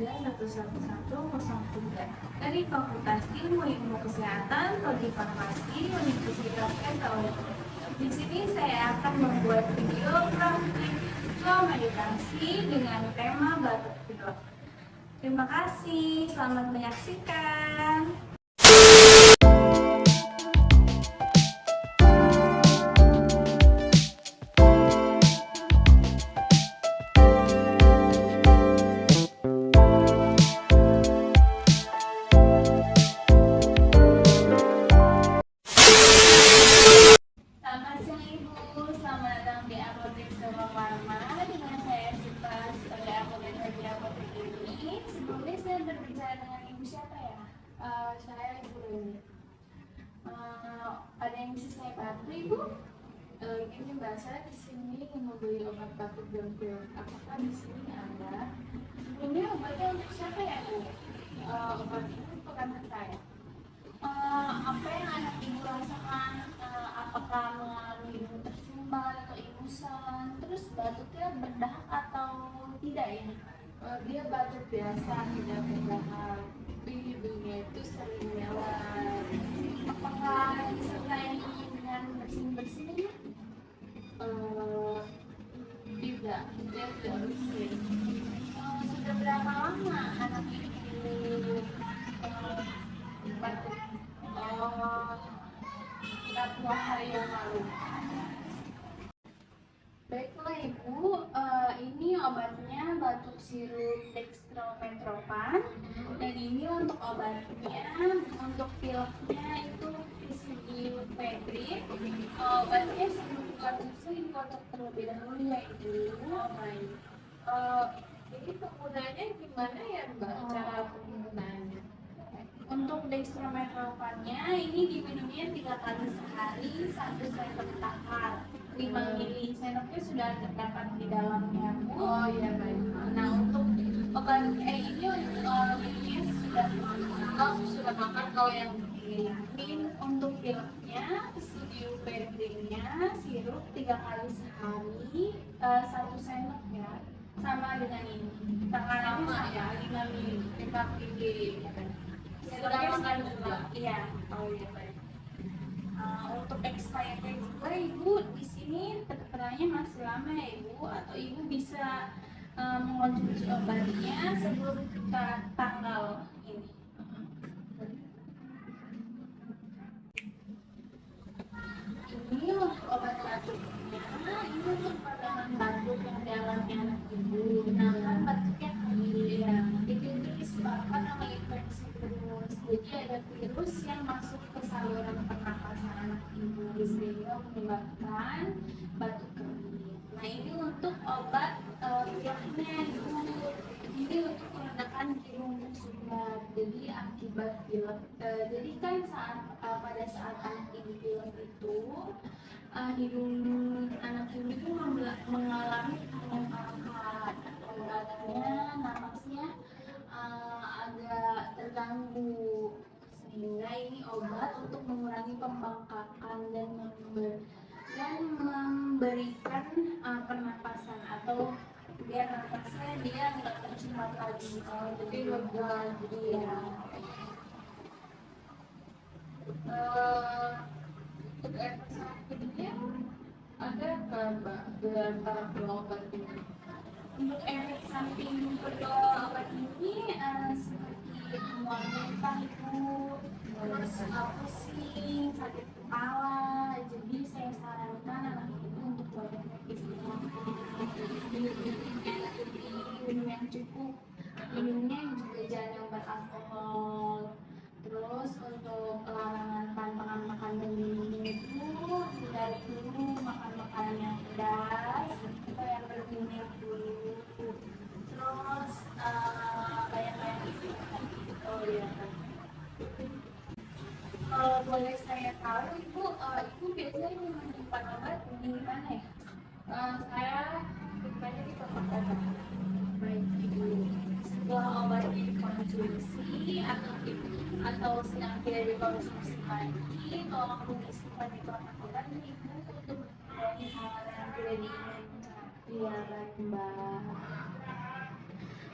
3111103 dari Fakultas Ilmu Kesehatan Prodi Farmasi Universitas SAU. Di sini saya akan membuat video praktik flow meditasi dengan tema batuk pilek. Terima kasih, selamat menyaksikan. Selamat siang Ibu, selamat datang di Apotek Pharma dengan saya Sita sebagai apotek di apotek ini. Sebelumnya saya berbicara dengan Ibu siapa ya? Saya Ibu Reni. Ada yang bisa saya bantu Ibu? Ini Mbak, saya di sini ingin membeli obat batuk dan pilek. Apakah di sini ada? Sebelumnya obatnya untuk siapa ya Bu? Obat ini untuk anak saya. Apa yang anak ibu rasakan, apakah mengalami ibu tersumbat atau ingusan, terus batuknya berdahak atau tidak ya? Dia batuk biasa, tidak berdahak. Hidungnya itu sering melar. Apakah disertai dengan bersin-bersin? Tidak, dia tidak bersin. Sudah berapa lama anak ibu batuk? Beberapa hari yang lalu. Baiklah Ibu, ini obatnya batuk sirup dextrometropan, dan ini untuk obatnya, untuk pileknya itu pseudoephedrine. Obatnya sebelum dikonsumsi dikocok terlebih dahulu ya Ibu. Baik. Jadi penggunaannya gimana ya Mbak? Cara penggunaannya? Untuk dextrometropannya ini diminumnya 3 kali sehari, 1 sendok makan, 5 ml. Sendoknya sudah terdapat di dalamnya Bu. Oh iya baik. Nah untuk obat ini minumnya sudah makan kalau yang ini untuk pileknya, pseudoephedrine-nya sirup 3 kali sehari, 1 sendok ya, sama dengan ini. Takarannya ya 5 ml. Sudah makan juga. Iya. Oh iya baik. Untuk expirednya juga Ibu di sini tertera masih lama ya Ibu, atau Ibu bisa mengonsumsi obatnya sebelum tanggal ini. Ini untuk obat batuknya, ini untuk peradangan batuk yang dalamnya anak Ibu. Nah kan batuknya ya, itu disebabkan oleh infeksi virus. Jadi ada virus yang masuk ke saluran pernapasan anak ibu sehingga menyebabkan batuk kering. Nah ini untuk obat pileknya Ibu. Ini untuk meredakan hidung tersumbat. Jadi akibat pilek. Jadi kan pada saat anak ibu pilek itu hidung anak ibu itu mengalami pembengkakan. Akibatnya napasnya agak terganggu, sehingga ini obat untuk mengurangi pembengkakan dan memberikan pernapasan atau biar napasnya dia nggak tersumbat lagi, jadi lega dia. Untuk efek sampingnya ada nggak Mbak di antara dua obat ini? Untuk efek samping kedua obat ini seperti mual muntah Ibu, terus pusing, sakit kepala. Jadi saya sarankan anak ibu untuk banyak istirahat, minum yang cukup, minumnya juga jangan yang beralkohol. Terus untuk larangan pantangan makan dan minum itu hindari dulu makan makanan yang pedas atau yang berminyak dulu. Terus banyak-banyak istirahat. Oh iya. Kalau boleh saya tahu Ibu, Ibu biasanya menyimpan obat di mana ya? Saya simpannya di tempat obat. Baik Ibu. Setelah obat dikonsumsi atau sedang tidak dikonsumsi lagi, tolong disimpan di kotak obat Ibu untuk dari hal yang tidak diinginkan. Iya baik Mbak.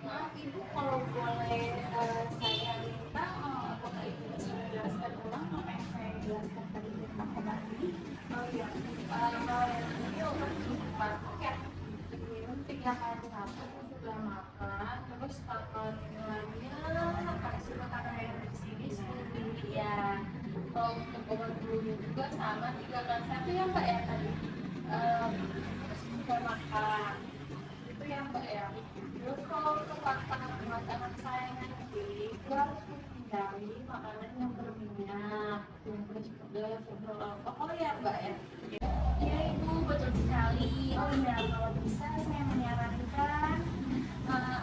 Maaf Ibu, kalau boleh saya minta apakah Ibu bisa menjelaskan ulang apa yang saya jelaskan tadi tentang obat ini? Oh iya, kalau yang ini obat batuk ya, diminum 3 kali satu sudah makan, terus kalau minumannya pakai surat kata yang di sini 10 mili ya. Kalau untuk obat flu juga sama 3 kali 1 ya Mbak ya tadi. Terus sudah makan itu ya Mbak ya. Terus kalau untuk makanan buat anak saya nanti itu harus menghindari makanan yang berminyak, yang pedas, yang beralkohol ya Mbak ya. Ya Ibu, betul sekali. Oh iya, kalau bisa saya menyarankan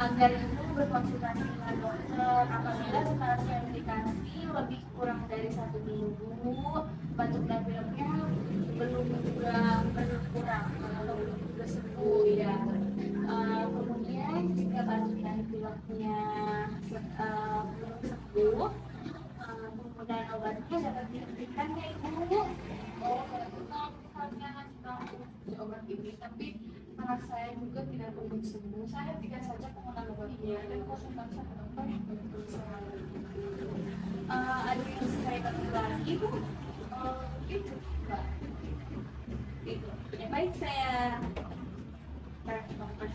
agar Ibu berkonsultasi dengan dokter apabila statusnya indikasi lebih kurang dari 1 minggu, batuk dan pileknya belum juga berkurang atau belum juga sembuh ya. Kemudian jika batuk dan pileknya belum sembuh, penggunaan obatnya dapat dihentikan ya Ibu. Oh, berarti kalau misalnya sudah obat ini tapi anak saya juga tidak kunjung sembuh, saya hentikan saja penggunaan obatnya dan konsultasi ke dokter untuk selalu. Ada yang bisa saya bantu lagi Bu? Itu Mbak. Itu. Ya baik, saya dokter.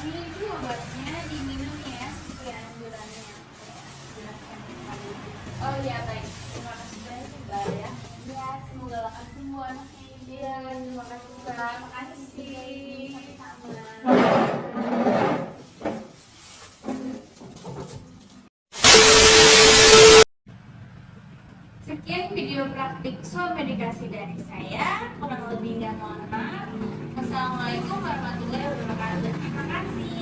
Ini itu obatnya diminum ya sesuai anjurannya. Jelaskan kembali. Oh iya baik, terima kasih banyak Mbak ya. Ya semoga lekas sembuh anaknya. Iya terima kasih Mbak. Makasih. Sama-sama. Sekian video praktik medikasi dari saya. Kurang lebihnya mohon maaf. Wassalamualaikum warahmatullahi wabarakatuh. Terima kasih.